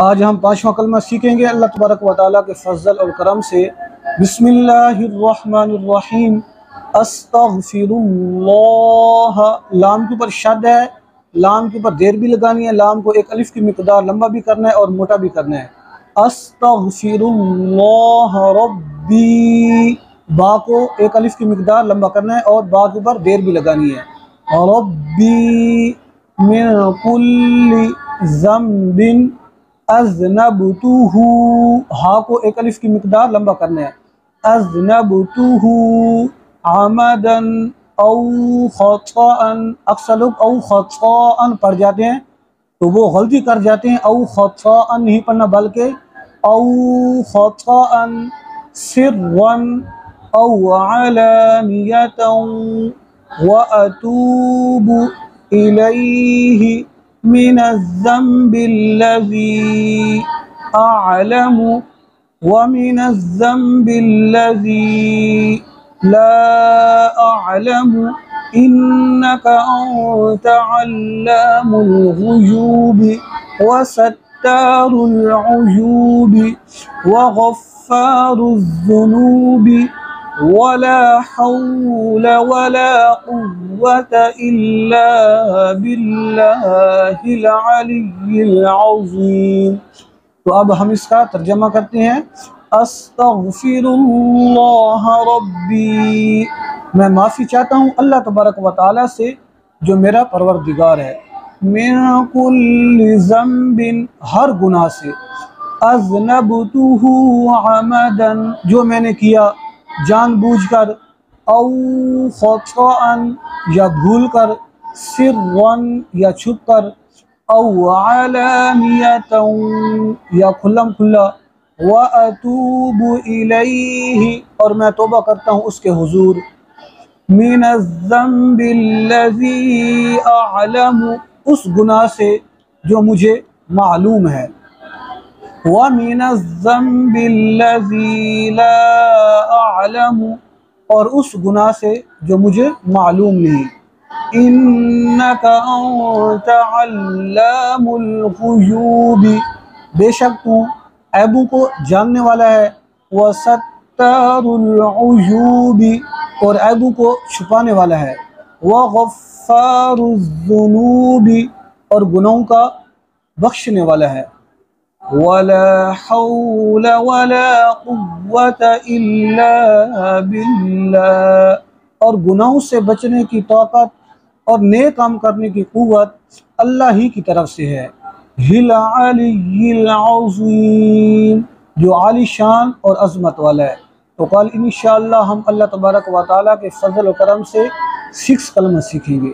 آج ہم 5واں کلمہ سیکھیں گے اللہ تبارک و تعالیٰ کے فضل اور کرم سے۔ بسم اللہ الرحمن الرحیم۔ استغفر اللہ، لام کے اوپر شد ہے، لام کے اوپر دیر بھی لگانی ہے، لام کو ایک الف کی مقدار لمبا بھی کرنا ہے اور موٹا بھی کرنا ہے۔ استغفر اللہ ربی، با کو ایک الف کی مقدار لمبا کرنا ہے اور با کے اوپر دیر بھی لگانی ہے۔ ربی من کل ذنب اذنبتہ، ہا کو ایک الف کی مقدار لمبا کرنا ہے۔ اذنبتہ عمدا او خطأ، اکثر لوگ او خطأ پڑھ جاتے ہیں تو وہ غلطی کر جاتے ہیں، او خطأ نہیں پڑھنا بلکہ او خطأ سرا او علانیۃ واتوب الیہ من الذنب الذی اعلم ومن الذنب الذی لا اعلم انک انت علام الغیوب وستار العیوب وغفار الذنوب ولا حول ولا قوة إلا بالله العلی العظیم۔ تو اب ہم اس کا ترجمہ کرتے ہیں۔ استغفر اللہ ربی، میں معافی چاہتا ہوں اللہ تبارک و تعالیٰ سے جو میرا پروردگار ہے۔ من کل ذنب، ہر گناہ سے۔ اذنبتہ عمدا، جو میں نے کیا جان بوجھ کر، او خطأ یا بھول کر، سرا یا چھپ کر، او علانیۃ یا کھلم کھلا، واتوب الیہ اور میں توبہ کرتا ہوں اس کے حضور، من الذنب الذی اعلم اس گناہ سے جو مجھے معلوم ہے، وَمِنَ الذَّنبِ الَّذِي لَا أَعْلَمُ اور اس گناہ سے جو مجھے معلوم نہیں۔ إِنَّكَ أَنْتَ عَلَّامُ الْغُیُوبِ، بے شک تو عیبوں کو جاننے والا ہے، وَسَتَّارُ الْعُیُوبِ اور عیبوں کو چھپانے والا ہے، وَغَفَّارُ الذُّنُوبِ اور گناہوں کا بخشنے والا ہے، ولا حول ولا قوة الا باللہ اور گناہوں سے بچنے کی طاقت اور نیک کام کرنے کی قوت اللہ ہی کی طرف سے ہے۔ العلی العظیم، جو عالی شان اور عظمت والا ہے۔ تو کل انشاءاللہ ہم اللہ تبارک و تعالیٰ کے فضل و کرم سے 6 کلمہ سیکھیں گے۔